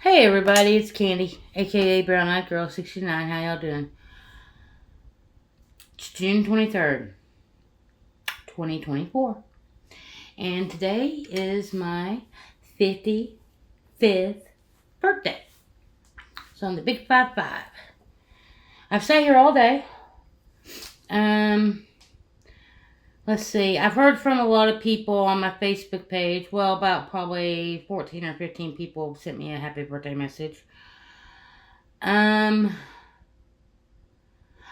Hey everybody, it's Candy, aka Brown Eyed Girl 69. How y'all doing? It's June 23rd, 2024. And today is my 55th birthday. So I'm the big 55. I've sat here all day. Let's see. I've heard from a lot of people on my Facebook page. Well, about probably 14 or 15 people sent me a happy birthday message. I've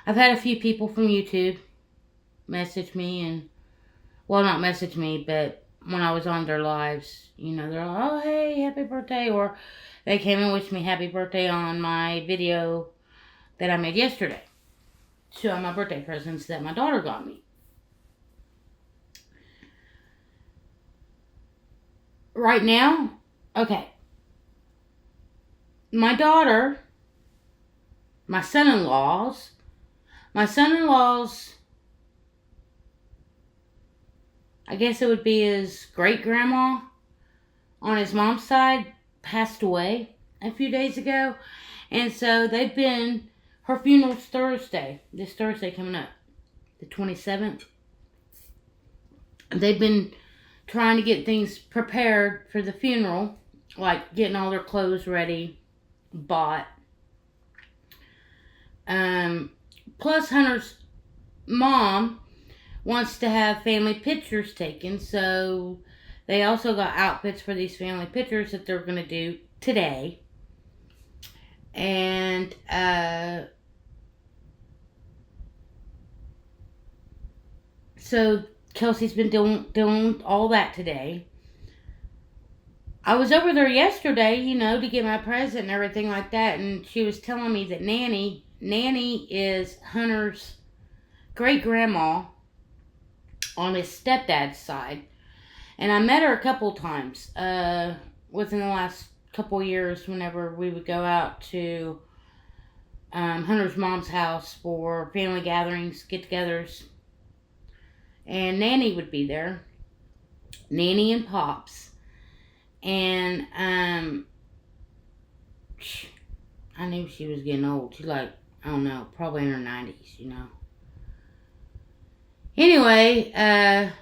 had a few people from YouTube message me and, well, not message me, but when I was on their lives, they're like, oh, hey, happy birthday. Or they came and wished me happy birthday on my video that I made yesterday. Two of my birthday presents that my daughter got me. Right now, okay. My daughter, my son-in-law's, I guess it would be his great-grandma on his mom's side, passed away a few days ago. And so her funeral's Thursday, this Thursday coming up, the 27th. They've been trying to get things prepared for the funeral, like getting all their clothes ready, bought. Plus Hunter's mom wants to have family pictures taken, so they also got outfits for these family pictures that they're going to do today. And so Kelsey's been doing all that today. I was over there yesterday, to get my present and everything like that, and she was telling me that Nanny is Hunter's great-grandma on his stepdad's side. And I met her a couple times within the last couple years whenever we would go out to Hunter's mom's house for family gatherings, get-togethers. And Nanny would be there. Nanny and Pops. And I knew she was getting old. She's like, I don't know, probably in her 90s, Anyway, I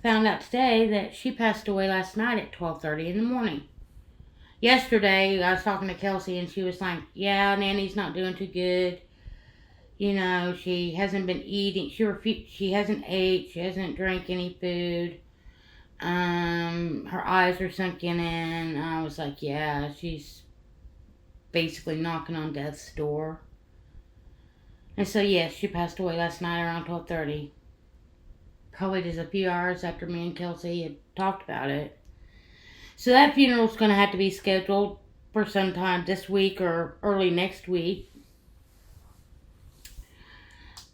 found out today that she passed away last night at 12:30 in the morning. Yesterday, I was talking to Kelsey, and she was like, yeah, Nanny's not doing too good. She hasn't been eating. She hasn't ate. She hasn't drank any food. Her eyes are sunken in. I was like, yeah, she's basically knocking on death's door. And so, yes, she passed away last night around 12:30. Probably just a few hours after me and Kelsey had talked about it. So that funeral's going to have to be scheduled for sometime this week or early next week.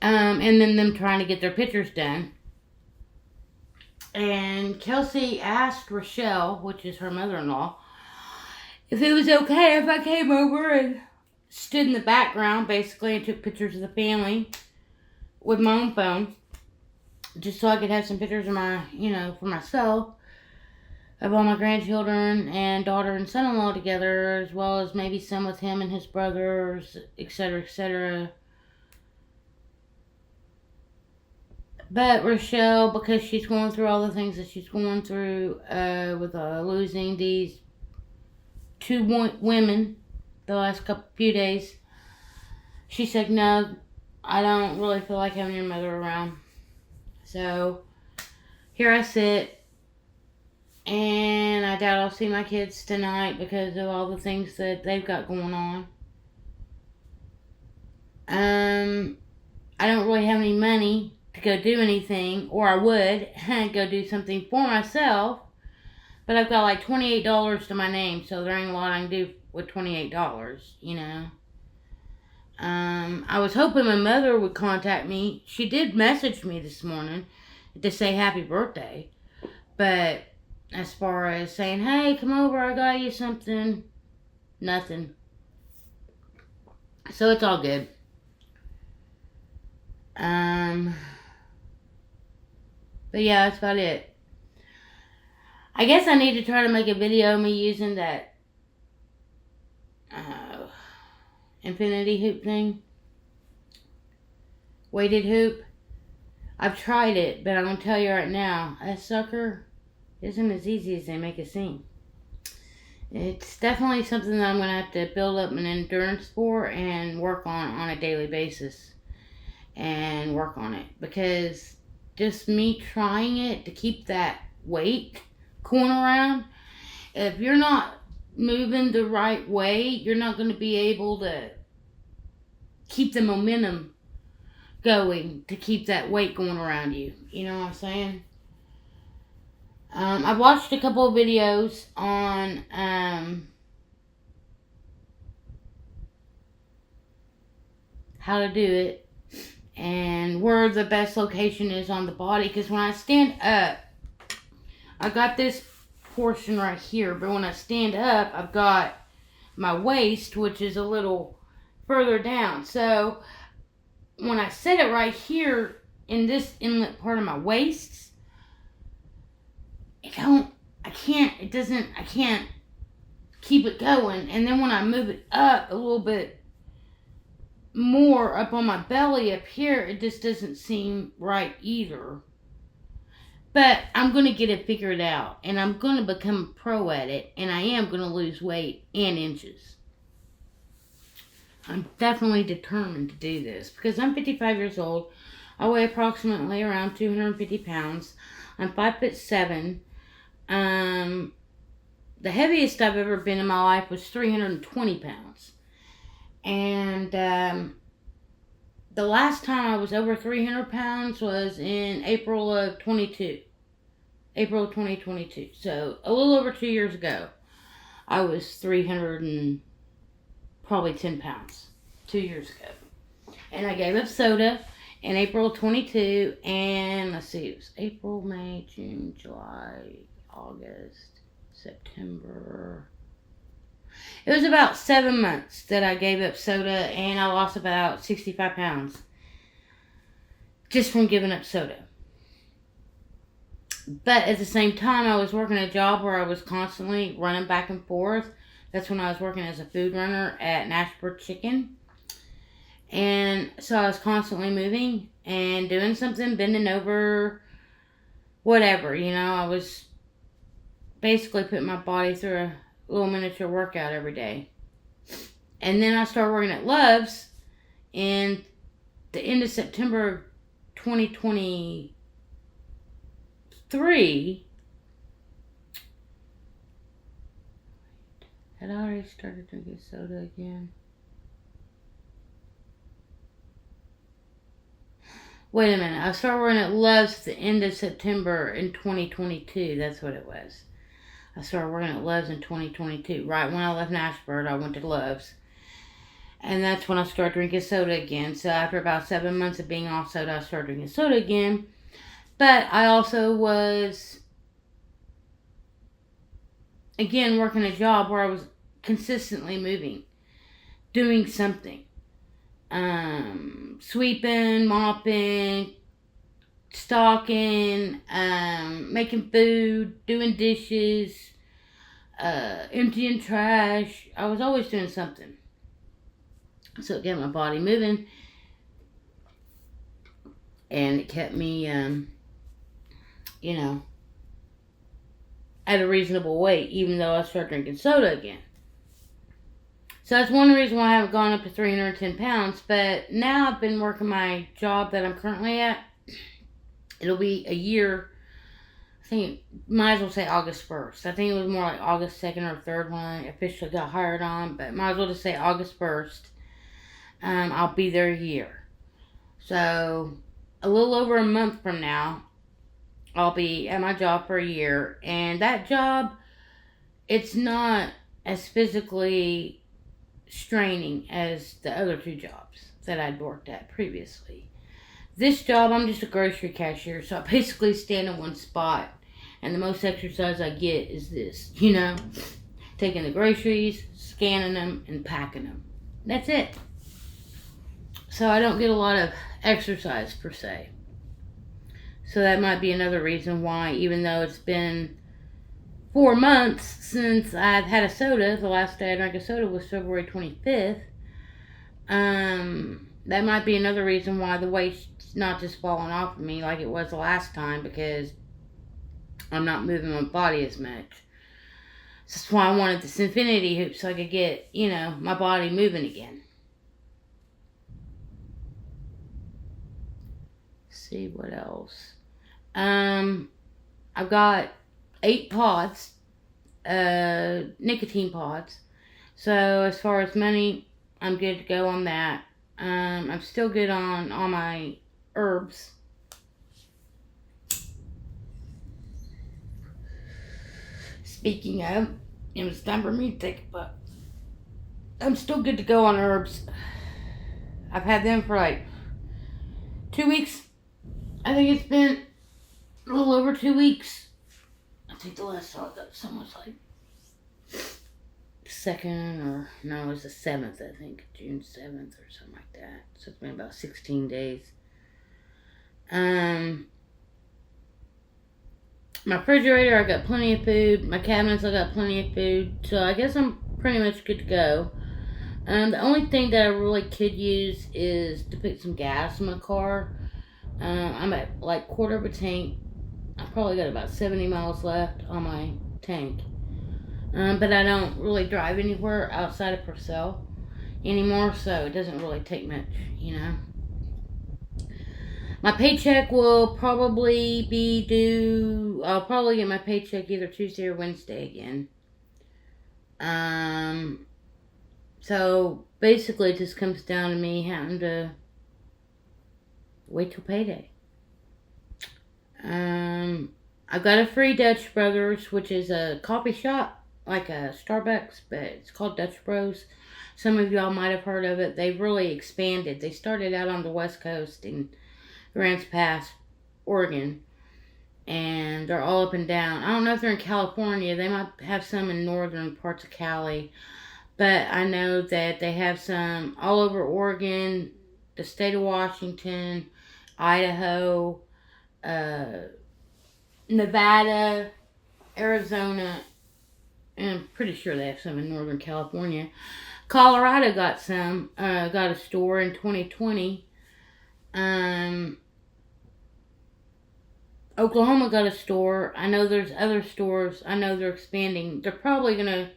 And then them trying to get their pictures done. And Kelsey asked Rochelle, which is her mother-in-law, if it was okay if I came over and stood in the background, basically, and took pictures of the family with my own phone, just so I could have some pictures of my, for myself, of all my grandchildren and daughter and son-in-law together, as well as maybe some with him and his brothers, etc., etc. But Rochelle, because she's going through all the things that she's going through with losing these two women the last few days, she said, no, I don't really feel like having your mother around. So here I sit, and I doubt I'll see my kids tonight because of all the things that they've got going on. I don't really have any money to go do anything, or I would go do something for myself, but I've got like $28 to my name, so there ain't a lot I can do with $28, I was hoping my mother would contact me. She did message me this morning to say happy birthday, but as far as saying, hey, come over, I got you something, nothing. So it's all good. But yeah, that's about it. I guess I need to try to make a video of me using that uh, infinity hoop thing. Weighted hoop. I've tried it, but I'm going to tell you right now, that sucker isn't as easy as they make it seem. It's definitely something that I'm going to have to build up an endurance for and work on a daily basis. And work on it. Because just me trying it to keep that weight going around, if you're not moving the right way, you're not going to be able to keep the momentum going to keep that weight going around you. You know what I'm saying? I watched a couple of videos on how to do it and where the best location is on the body. Because when I stand up, I got this portion right here, but when I stand up, I've got my waist, which is a little further down. So when I set it right here in this inlet part of my waist, I can't keep it going. And then when I move it up a little bit more up on my belly up here, it just doesn't seem right either. But I'm going to get it figured out, and I'm going to become a pro at it, and I am going to lose weight and inches. I'm definitely determined to do this because I'm 55 years old. I weigh approximately around 250 pounds. I'm 5'7". The heaviest I've ever been in my life was 320 pounds. And the last time I was over 300 pounds was in April of 2022. So a little over 2 years ago, I was 300 and probably 10 pounds 2 years ago. And I gave up soda in April of 22. And let's see, it was April, May, June, July, August, September. It was about 7 months that I gave up soda, and I lost about 65 pounds just from giving up soda. But at the same time, I was working a job where I was constantly running back and forth. That's when I was working as a food runner at Nashville Chicken. And so I was constantly moving and doing something, bending over, whatever. You know, I was basically putting my body through a little miniature workout every day. And then I started working at Love's in the end of September 2023. Had I already started drinking soda again? Wait a minute. I started working at Love's at the end of September in 2022. That's what it was. I started working at Love's in 2022. Right when I left Nashville, I went to Love's. And that's when I started drinking soda again. So after about 7 months of being off soda, I started drinking soda again. But I also was, again, working a job where I was consistently moving, doing something. Sweeping, mopping, stocking, making food, doing dishes, emptying trash. I was always doing something. So it kept my body moving. And it kept me, at a reasonable weight, even though I started drinking soda again. So that's one reason why I haven't gone up to 310 pounds. But now I've been working my job that I'm currently at. It'll be a year. I think, might as well say August 1st. I think it was more like August 2nd or 3rd when I officially got hired on. But might as well just say August 1st. I'll be there a year. So a little over a month from now, I'll be at my job for a year. And that job, it's not as physically straining as the other two jobs that I'd worked at previously. This job, I'm just a grocery cashier, so I basically stand in one spot, and the most exercise I get is this, taking the groceries, scanning them, and packing them. That's it. So I don't get a lot of exercise per se. So that might be another reason why, even though it's been 4 months since I've had a soda. The last day I drank a soda was February 25th. That might be another reason why the weight's not just falling off of me like it was the last time, because I'm not moving my body as much. That's why I wanted this infinity hoop, so I could get, my body moving again. Let's see what else. I've got 8 pods, nicotine pods. So as far as money, I'm good to go on that. I'm still good on all my herbs. Speaking of, it was time for me to take a puff. I'm still good to go on herbs. I've had them for like 2 weeks. I think it's been a little over 2 weeks. I think the last time I got some was like 2nd, or no, it was the 7th, I think. June 7th or something like that. So it's been about 16 days. My refrigerator, I got plenty of food. My cabinets, I got plenty of food. So I guess I'm pretty much good to go. The only thing that I really could use is to put some gas in my car. I'm at like quarter of a tank. I probably got about 70 miles left on my tank. But I don't really drive anywhere outside of Purcell anymore, so it doesn't really take much, My paycheck will probably be due. I'll probably get my paycheck either Tuesday or Wednesday again. So basically it just comes down to me having to wait till payday. I've got a free Dutch Brothers, which is a coffee shop, like a Starbucks, but it's called Dutch Bros. Some of y'all might have heard of it. They've really expanded. They started out on the West Coast in Grants Pass, Oregon, and they're all up and down. I don't know if they're in California. They might have some in northern parts of Cali, but I know that they have some all over Oregon, the state of Washington, Idaho, Nevada, Arizona, and I'm pretty sure they have some in Northern California. Colorado got some, got a store in 2020. Oklahoma got a store. I know there's other stores. I know they're expanding. They're probably going to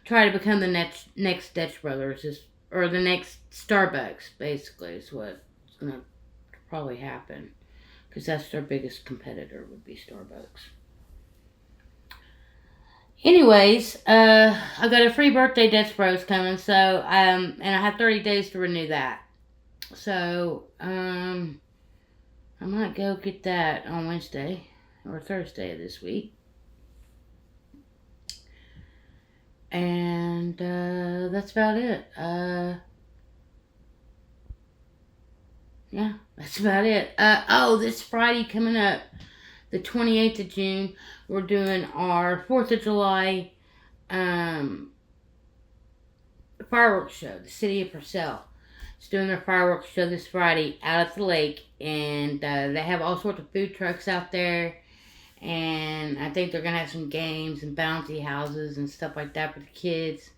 try to become the next Dutch Brothers, or the next Starbucks, basically, is what's going to probably happen. Because that's their biggest competitor, would be Starbucks. Anyways, I got a free birthday Dutch Bros coming, so, and I have 30 days to renew that. So, I might go get that on Wednesday or Thursday of this week. And, that's about it. Yeah, that's about it. This Friday coming up, the 28th of June, we're doing our 4th of July fireworks show. The city of Purcell is doing their fireworks show this Friday out at the lake, and they have all sorts of food trucks out there, and I think they're going to have some games and bouncy houses and stuff like that for the kids.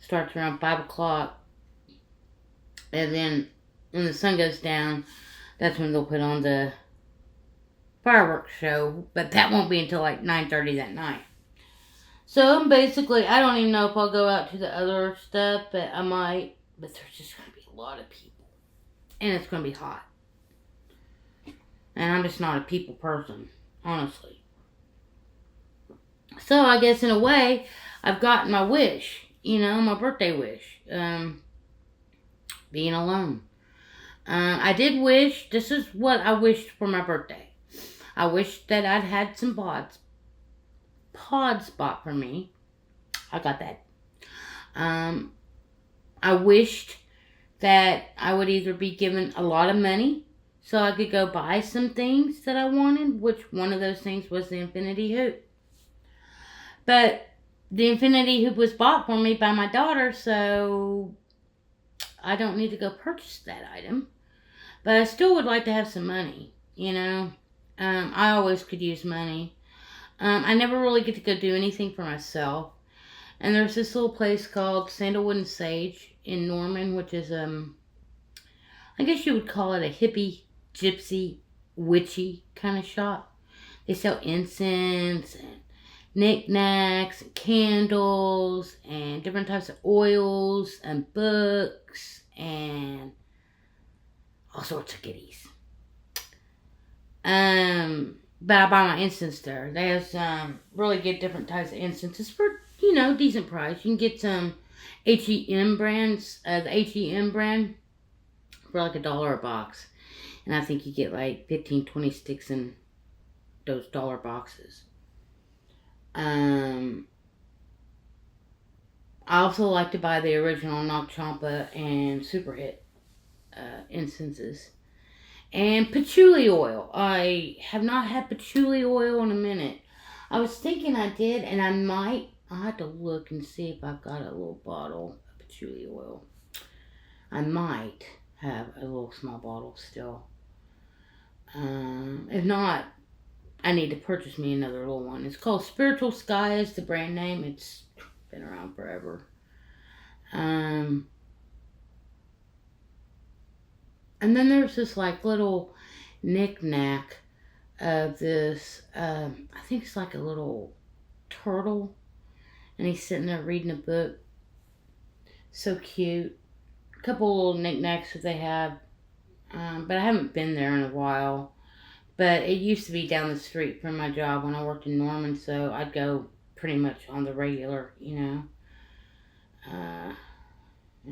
Starts around 5 o'clock, and then when the sun goes down, that's when they'll put on the fireworks show, but that won't be until like 9:30 that night. So basically, I don't even know if I'll go out to the other stuff, but I might. But there's just going to be a lot of people, and it's going to be hot, and I'm just not a people person, honestly. So I guess in a way, I've gotten my wish, my birthday wish, being alone. I did wish, this is what I wished for my birthday. I wished that I'd had some pods bought for me. I got that. I wished that I would either be given a lot of money so I could go buy some things that I wanted, which one of those things was the infinity hoop. But the infinity hoop was bought for me by my daughter, so I don't need to go purchase that item. But I still would like to have some money, I always could use money. I never really get to go do anything for myself. And there's this little place called Sandalwood and Sage in Norman, which is, I guess you would call it a hippie, gypsy, witchy kind of shop. They sell incense and knickknacks and candles and different types of oils and books and all sorts of goodies. But I buy my incense there. They have some really good different types of incenses for, decent price. You can get some H-E-M brands, the H-E-M brand for like $1 a box. And I think you get like 15, 20 sticks in those dollar boxes. I also like to buy the original Knock Champa and Super Hit incenses. And patchouli oil. I have not had patchouli oil in a minute. I was thinking I did, and I'll have to look and see if I've got a little bottle of patchouli oil. I might have a little small bottle still. If not, I need to purchase me another little one. It's called Spiritual Sky is the brand name. It's been around forever. And then there's this like little knick-knack of this, I think it's like a little turtle. And he's sitting there reading a book. So cute. A couple little knickknacks that they have. But I haven't been there in a while. But it used to be down the street from my job when I worked in Norman, so I'd go pretty much on the regular, and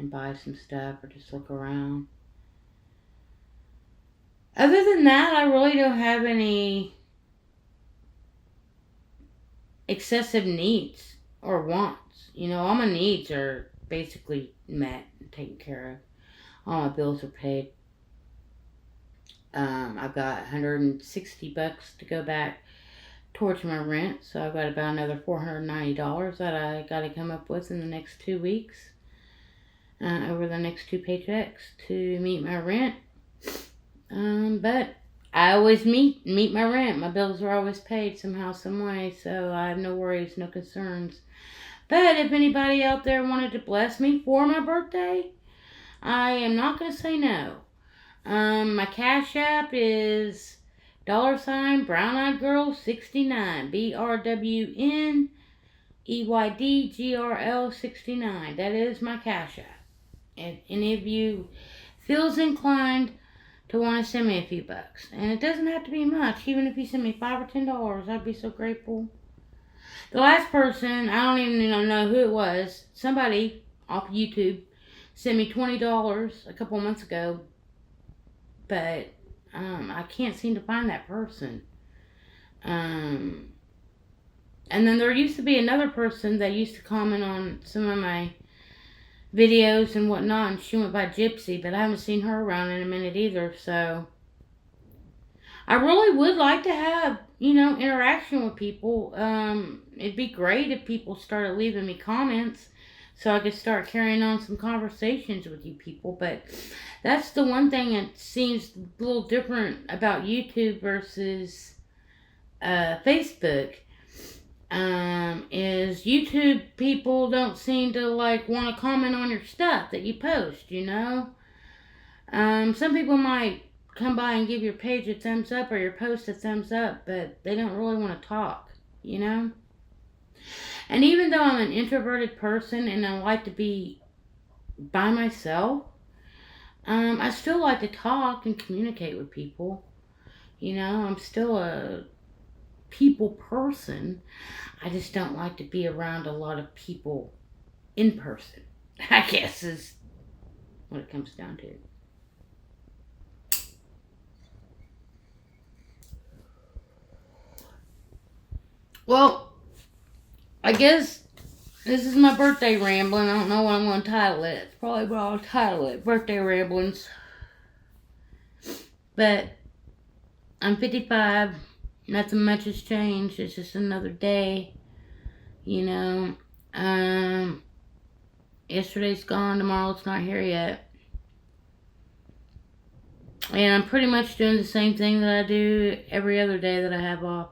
buy some stuff or just look around. Other than that, I really don't have any excessive needs or wants. All my needs are basically met and taken care of. All my bills are paid. I've got $160 to go back towards my rent, so I've got about another $490 that I got to come up with in the next 2 weeks, over the next 2 paychecks to meet my rent. But I always meet my rent. My bills are always paid somehow, some way, so I have no worries, no concerns. But if anybody out there wanted to bless me for my birthday, I am not going to say no. My Cash App is $Brown Eyed Girl 69, BRWNEYDGRL 69. That is my Cash App. If any of you feels inclined to want to send me a few bucks, and it doesn't have to be much, even if you send me $5 or $10, I'd be so grateful. The last person, I don't even know who it was, somebody off YouTube sent me $20 a couple months ago. But I can't seem to find that person. And then there used to be another person that used to comment on some of my videos and whatnot, and she went by Gypsy, but I haven't seen her around in a minute either, so I really would like to have, interaction with people. It'd be great if people started leaving me comments so I could start carrying on some conversations with you people, but that's the one thing that seems a little different about YouTube versus Facebook. Is YouTube people don't seem to want to comment on your stuff that you post, Some people might come by and give your page a thumbs up or your post a thumbs up, but they don't really want to talk, And even though I'm an introverted person and I like to be by myself, I still like to talk and communicate with people. I'm still a people person. I just don't like to be around a lot of people in person, I guess is what it comes down to. Well, I guess this is my birthday rambling. I don't know what I'm going to title it. It's probably what I'll title it. Birthday ramblings. But I'm 55. Nothing much has changed. It's just another day. Yesterday's gone. Tomorrow's not here yet. And I'm pretty much doing the same thing that I do every other day that I have off.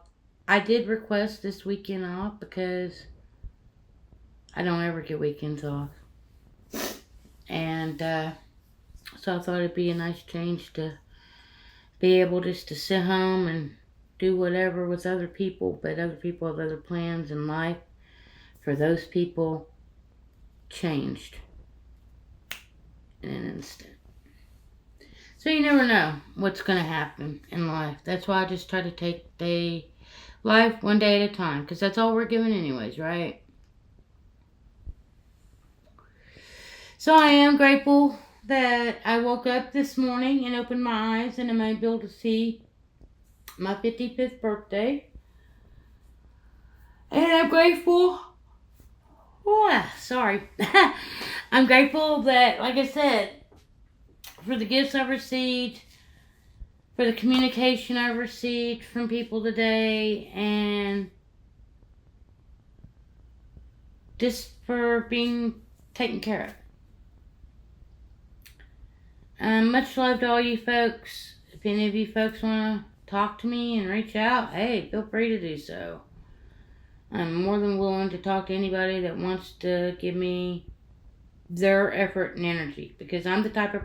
I did request this weekend off because I don't ever get weekends off. And so I thought it'd be a nice change to be able just to sit home and do whatever with other people, but other people have other plans in life. For those people, changed in an instant. So you never know what's going to happen in life. That's why I just try to take life one day at a time, because that's all we're given anyways, right? So I am grateful that I woke up this morning and opened my eyes and I'm able to see my 55th birthday. And I'm grateful. I'm grateful that, like I said, for the gifts I've received, for the communication I've received from people today, and just for being taken care of. Much love to all you folks. If any of you folks want to talk to me and reach out, hey, feel free to do so. I'm more than willing to talk to anybody that wants to give me their effort and energy, because I'm the type of